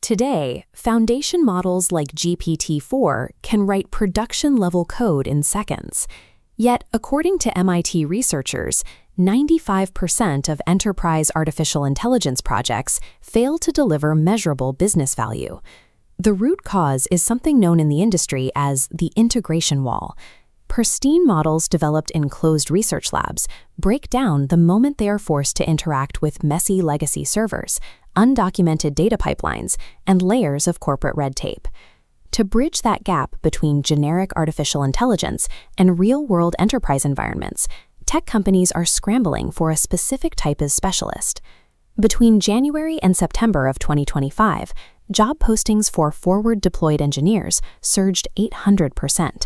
Today, foundation models like GPT-4 can write production-level code in seconds. Yet, according to MIT researchers, 95% of enterprise artificial intelligence projects fail to deliver measurable business value. The root cause is something known in the industry as the integration wall. Pristine models developed in closed research labs break down the moment they are forced to interact with messy legacy servers, undocumented data pipelines, and layers of corporate red tape. To bridge that gap between generic artificial intelligence and real-world enterprise environments, tech companies are scrambling for a specific type of specialist. Between January and September of 2025, job postings for forward-deployed engineers surged 800%.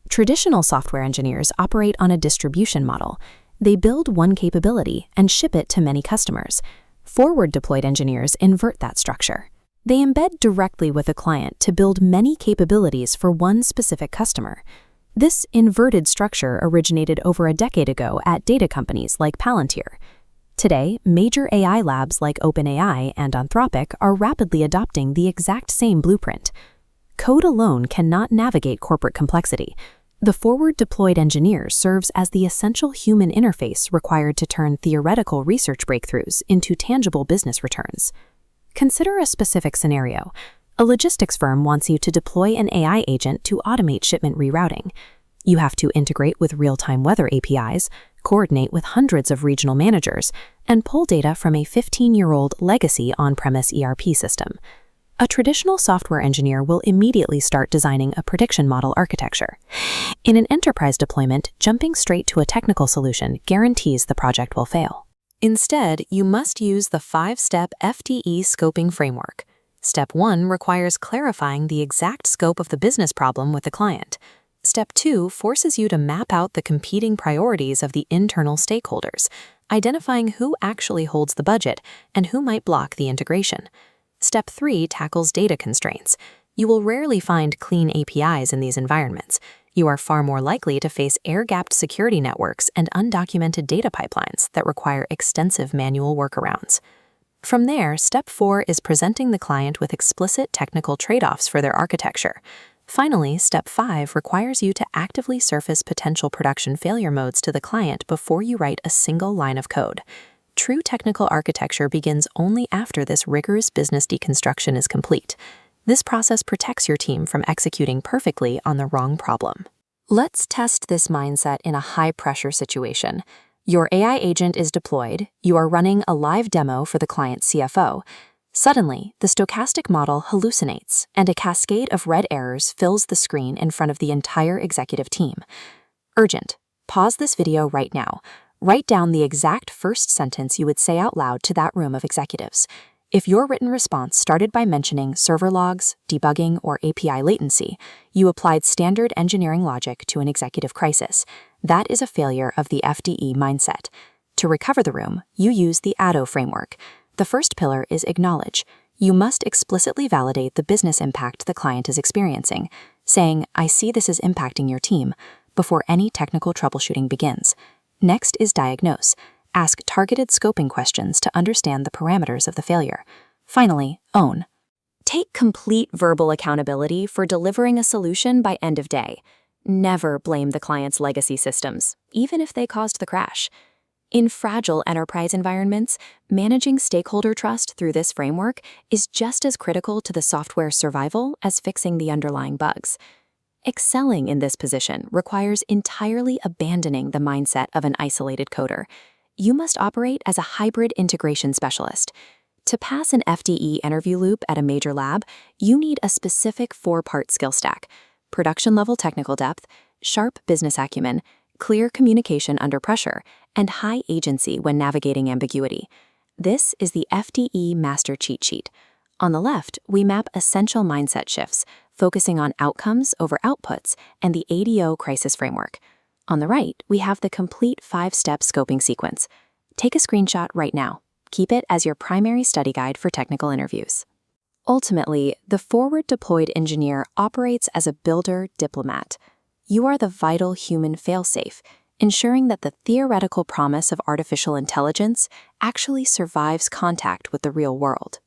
Traditional software engineers operate on a distribution model. They build one capability and ship it to many customers. Forward-deployed engineers invert that structure. They embed directly with a client to build many capabilities for one specific customer. This inverted structure originated over a decade ago at data companies like Palantir. Today, major AI labs like OpenAI and Anthropic are rapidly adopting the exact same blueprint. Code alone cannot navigate corporate complexity. The forward-deployed engineer serves as the essential human interface required to turn theoretical research breakthroughs into tangible business returns. Consider a specific scenario. A logistics firm wants you to deploy an AI agent to automate shipment rerouting. You have to integrate with real-time weather APIs, coordinate with hundreds of regional managers, and pull data from a 15-year-old legacy on-premise ERP system. A traditional software engineer will immediately start designing a prediction model architecture. In an enterprise deployment, jumping straight to a technical solution guarantees the project will fail. Instead, you must use the 5-step FDE Scoping Framework. Step 1 requires clarifying the exact scope of the business problem with the client. Step 2 forces you to map out the competing priorities of the internal stakeholders, identifying who actually holds the budget and who might block the integration. Step 3 tackles data constraints. You will rarely find clean APIs in these environments. You are far more likely to face air-gapped security networks and undocumented data pipelines that require extensive manual workarounds. From there, Step 4 is presenting the client with explicit technical trade-offs for their architecture. Finally, Step 5 requires you to actively surface potential production failure modes to the client before you write a single line of code. True technical architecture begins only after this rigorous business deconstruction is complete. This process protects your team from executing perfectly on the wrong problem. Let's test this mindset in a high-pressure situation. Your AI agent is deployed, you are running a live demo for the client's CFO. Suddenly, the stochastic model hallucinates, and a cascade of red errors fills the screen in front of the entire executive team. Urgent. Pause this video right now. Write down the exact first sentence you would say out loud to that room of executives. If your written response started by mentioning server logs, debugging, or API latency, you applied standard engineering logic to an executive crisis. That is a failure of the FDE mindset. To recover the room, you use the ADO framework. The first pillar is acknowledge. You must explicitly validate the business impact the client is experiencing, saying, "I see this is impacting your team," before any technical troubleshooting begins. Next is diagnose. Ask targeted scoping questions to understand the parameters of the failure. Finally, own. Take complete verbal accountability for delivering a solution by end of day. Never blame the client's legacy systems, even if they caused the crash. In fragile enterprise environments, managing stakeholder trust through this framework is just as critical to the software's survival as fixing the underlying bugs. Excelling in this position requires entirely abandoning the mindset of an isolated coder. You must operate as a hybrid integration specialist. To pass an FDE interview loop at a major lab, you need a specific 4-part skill stack: production-level technical depth, sharp business acumen, clear communication under pressure, and high agency when navigating ambiguity. This is the FDE Master Cheat Sheet. On the left, we map essential mindset shifts, focusing on outcomes over outputs and the ADO crisis framework. On the right, we have the complete 5-step scoping sequence. Take a screenshot right now. Keep it as your primary study guide for technical interviews. Ultimately, the forward-deployed engineer operates as a builder-diplomat. You are the vital human failsafe, ensuring that the theoretical promise of artificial intelligence actually survives contact with the real world.